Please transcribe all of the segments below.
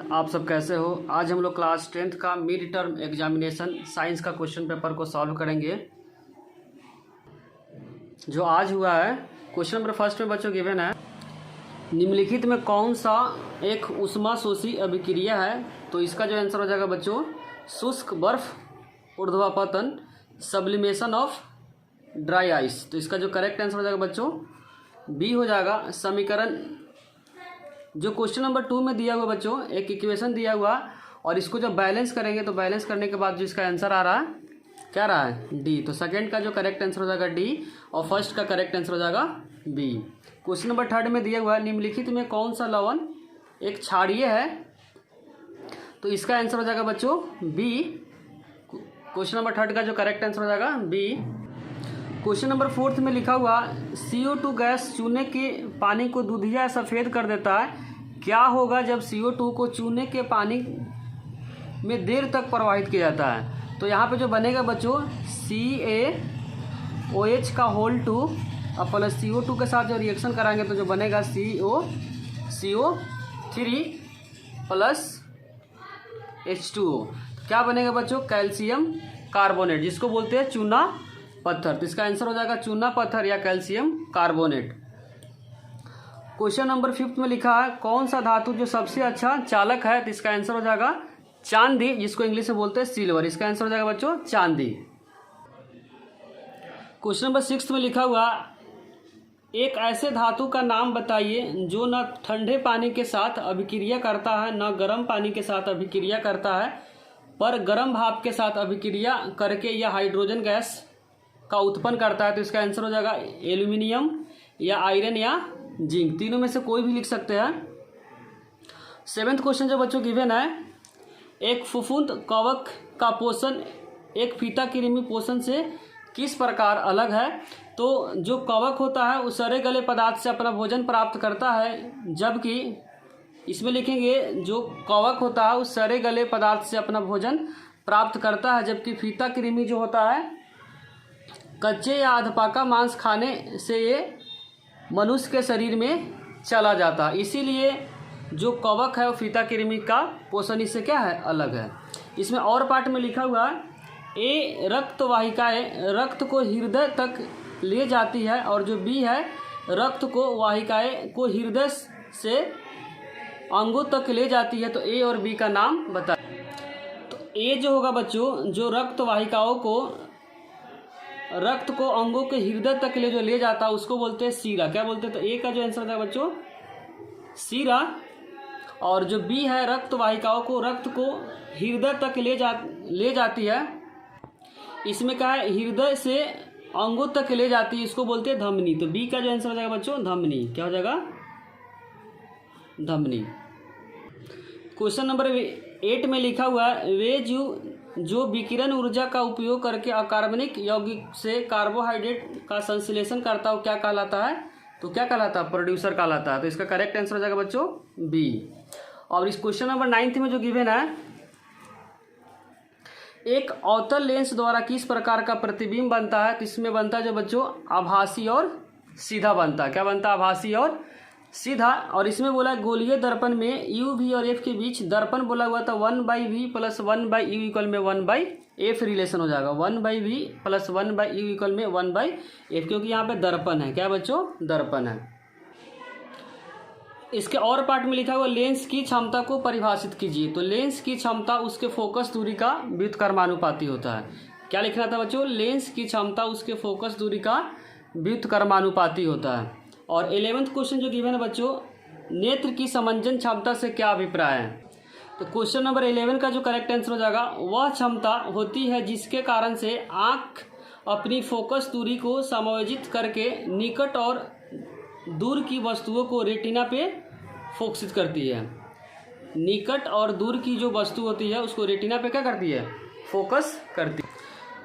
आप सब कैसे हो। आज हम लोग क्लास 10th का मिड टर्म एग्जामिनेशन साइंस का क्वेश्चन पेपर को सॉल्व करेंगे जो आज हुआ है। क्वेश्चन नंबर फर्स्ट में बच्चों गिवन है, निम्नलिखित में कौन सा एक ऊष्माशोषी अभिक्रिया है। तो इसका जो आंसर हो जाएगा बच्चों, शुष्क बर्फ ऊर्ध्वापतन, सब्लिमेशन ऑफ ड्राई आइस। तो इसका जो करेक्ट आंसर हो जाएगा बच्चों बी हो जाएगा। समीकरण जो क्वेश्चन नंबर 2 में दिया हुआ बच्चों, एक इक्वेशन दिया हुआ और इसको जब बैलेंस करेंगे तो बैलेंस करने के बाद जो इसका आंसर आ रहा है क्या रहा है, डी। तो सेकंड का जो करेक्ट आंसर हो जाएगा डी और फर्स्ट का करेक्ट आंसर हो जाएगा बी। क्वेश्चन नंबर 3 में दिया हुआ है, निम्नलिखित में कौन सा लवण एक क्षारीय है। तो इसका आंसर हो जाएगा बच्चों बी। क्वेश्चन नंबर 3 का जो करेक्ट आंसर हो जाएगा बी। क्वेश्चन नंबर 4 में लिखा हुआ, CO2 गैस चूने के पानी को दूधिया सफ़ेद कर देता है। क्या होगा जब CO2 को चूने के पानी में देर तक प्रवाहित किया जाता है। तो यहाँ पे जो बनेगा बच्चों CaOH का होल 2 और प्लस CO2 के साथ जो रिएक्शन कराएंगे तो जो बनेगा CO3 प्लस H2O। क्या बनेगा बच्चों, कैल्शियम कार्बोनेट, जिसको बोलते हैं चूना पत्थर। तो इसका आंसर हो जाएगा चूना पत्थर या कैल्शियम कार्बोनेट। क्वेश्चन नंबर 5 में लिखा है, कौन सा धातु जो सबसे अच्छा चालक है। तो इसका आंसर हो जाएगा चांदी, जिसको इंग्लिश में बोलते हैं सिल्वर। इसका आंसर हो जाएगा बच्चों चांदी। क्वेश्चन नंबर 6 में लिखा हुआ, एक ऐसे धातु का नाम बताइए जो न ठंडे पानी के साथ अभिक्रिया करता है न गर्म पानी के साथ अभिक्रिया करता है, पर गर्म भाप के साथ अभिक्रिया करके यह हाइड्रोजन गैस का उत्पन्न करता है। तो इसका आंसर हो जाएगा एल्यूमिनियम या आयरन या जिंक, तीनों में से कोई भी लिख सकते हैं। 7th क्वेश्चन जो बच्चों गिवन है, एक फफूंद कवक का पोषण एक फीता कृमि पोषण से किस प्रकार अलग है। तो जो कवक होता है उस सड़े गले पदार्थ से अपना भोजन प्राप्त करता है, जबकि इसमें लिखेंगे जो कवक होता है उस सड़े गले पदार्थ से अपना भोजन प्राप्त करता है, जबकि फीता कृमि जो होता है कच्चे या अधपका मांस खाने से ये मनुष्य के शरीर में चला जाता है। इसीलिए जो कवक है वो फीता कृमि का पोषण इससे क्या है, अलग है। इसमें और पार्ट में लिखा हुआ है, ए रक्त वाहिकाएँ रक्त को हृदय तक ले जाती है और जो बी है रक्त को वाहिकाएँ को हृदय से अंगों तक ले जाती है। तो ए और बी का नाम बताएं। तो ए जो होगा बच्चों, जो रक्त वाहिकाओं को रक्त को अंगों के हृदय तक ले जाता है उसको बोलते हैं सीरा। क्या बोलते हैं, तो ए का जो आंसर था बच्चों सीरा। और जो बी है रक्त वाहिकाओं को रक्त को हृदय तक ले जाती है, इसमें क्या है हृदय से अंगों तक ले जाती है, इसको बोलते हैं धमनी। तो बी का जो आंसर हो जाएगा बच्चों धमनी। क्या हो जाएगा, धमनी। क्वेश्चन नंबर 8 में लिखा हुआ है, वे जो विकिरण ऊर्जा का उपयोग करके अकार्बनिक यौगिक से कार्बोहाइड्रेट का संश्लेषण करता है क्या कहलाता है। तो क्या कहलाता है, प्रोड्यूसर कहलाता है। तो इसका करेक्ट आंसर हो जाएगा बच्चों बी। और इस क्वेश्चन नंबर 9 में जो गिवन है, एक अवतल लेंस द्वारा किस प्रकार का प्रतिबिंब बनता है। तो इसमें बनता है जो बच्चों आभासी और सीधा बनता है। क्या बनता है, आभासी और सीधा। और इसमें बोला गोलीय दर्पण में यू वी और एफ के बीच दर्पण बोला हुआ था 1/v प्लस 1/u इक्वल में 1/f रिलेशन हो जाएगा। 1/v प्लस 1/u इक्वल में 1/f, क्योंकि यहाँ पे दर्पण है। क्या बच्चों, दर्पण है। इसके और पार्ट में लिखा हुआ, लेंस की क्षमता को परिभाषित कीजिए। तो लेंस की क्षमता उसके फोकस दूरी का व्युत्क्रमानुपाती होता है। क्या लिखना था बच्चों, लेंस की क्षमता उसके फोकस दूरी का व्युत्क्रमानुपाती होता है। और 11th क्वेश्चन जो गिवन है बच्चों, नेत्र की समंजन क्षमता से क्या अभिप्राय है। तो क्वेश्चन नंबर 11 का जो करेक्ट आंसर हो जाएगा, वह क्षमता होती है जिसके कारण से आँख अपनी फोकस दूरी को समायोजित करके निकट और दूर की वस्तुओं को रेटिना पे फोकसित करती है। निकट और दूर की जो वस्तु होती है उसको रेटिना पे क्या करती है, फोकस करती है।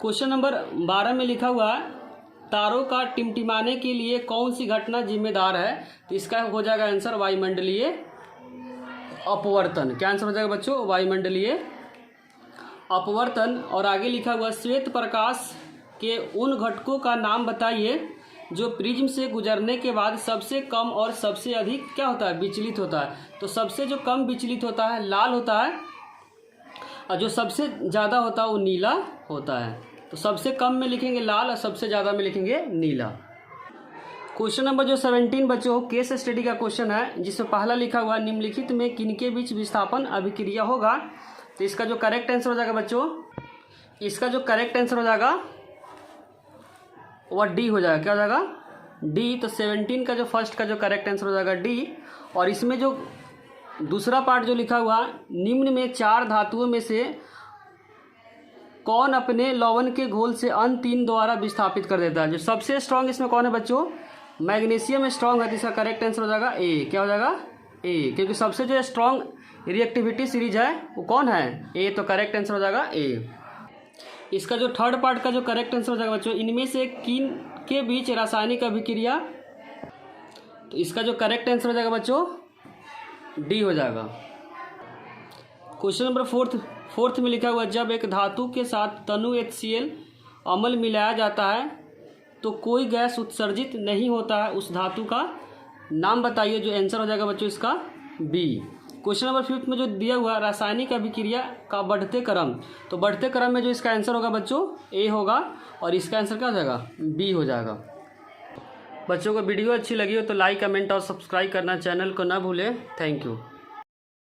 क्वेश्चन नंबर 12 में लिखा हुआ है, तारों का टिमटिमाने के लिए कौन सी घटना जिम्मेदार है। तो इसका हो जाएगा आंसर वायुमंडलीय अपवर्तन। क्या आंसर हो जाएगा बच्चों, वायुमंडलीय अपवर्तन। और आगे लिखा हुआ, श्वेत प्रकाश के उन घटकों का नाम बताइए जो प्रिज्म से गुजरने के बाद सबसे कम और सबसे अधिक क्या होता है, विचलित होता है। तो सबसे जो कम विचलित होता है लाल होता है, और जो सबसे ज़्यादा होता है वो नीला होता है। तो सबसे कम में लिखेंगे लाल और सबसे ज़्यादा में लिखेंगे नीला। क्वेश्चन नंबर जो 17 बच्चों केस स्टडी का क्वेश्चन है, जिसमें पहला लिखा हुआ निम्नलिखित में किनके बीच विस्थापन अभिक्रिया होगा। तो इसका जो करेक्ट आंसर हो जाएगा बच्चों, इसका जो करेक्ट आंसर हो जाएगा वह डी हो जाएगा। क्या हो जाएगा, डी। तो 17 का जो फर्स्ट का जो करेक्ट आंसर हो जाएगा डी। और इसमें जो दूसरा पार्ट जो लिखा हुआ, निम्न में 4 धातुओं में से कौन अपने लवण के घोल से अन्य 3 द्वारा विस्थापित कर देता है। जो सबसे स्ट्रांग इसमें कौन है बच्चों, मैग्नीशियम स्ट्रांग है। तो इसका करेक्ट आंसर हो जाएगा ए। क्या हो जाएगा, ए, क्योंकि सबसे जो स्ट्रांग रिएक्टिविटी सीरीज है वो कौन है, ए। तो करेक्ट आंसर हो जाएगा ए। इसका जो थर्ड पार्ट का जो करेक्ट आंसर हो जाएगा बच्चों, इनमें से किन के बीच रासायनिक अभिक्रिया। तो इसका जो करेक्ट आंसर हो जाएगा बच्चों डी हो जाएगा। क्वेश्चन नंबर फोर्थ में लिखा हुआ, जब एक धातु के साथ तनु HCl अम्ल मिलाया जाता है तो कोई गैस उत्सर्जित नहीं होता है, उस धातु का नाम बताइए। जो आंसर हो जाएगा बच्चों इसका बी। क्वेश्चन नंबर 5 में जो दिया हुआ रासायनिक अभिक्रिया का बढ़ते क्रम, तो बढ़ते क्रम में जो इसका आंसर होगा बच्चों ए होगा, और इसका आंसर क्या हो जाएगा, बी हो जाएगा। बच्चों को वीडियो अच्छी लगी हो तो लाइक, कमेंट और सब्सक्राइब करना चैनल को ना भूलें। Thank you.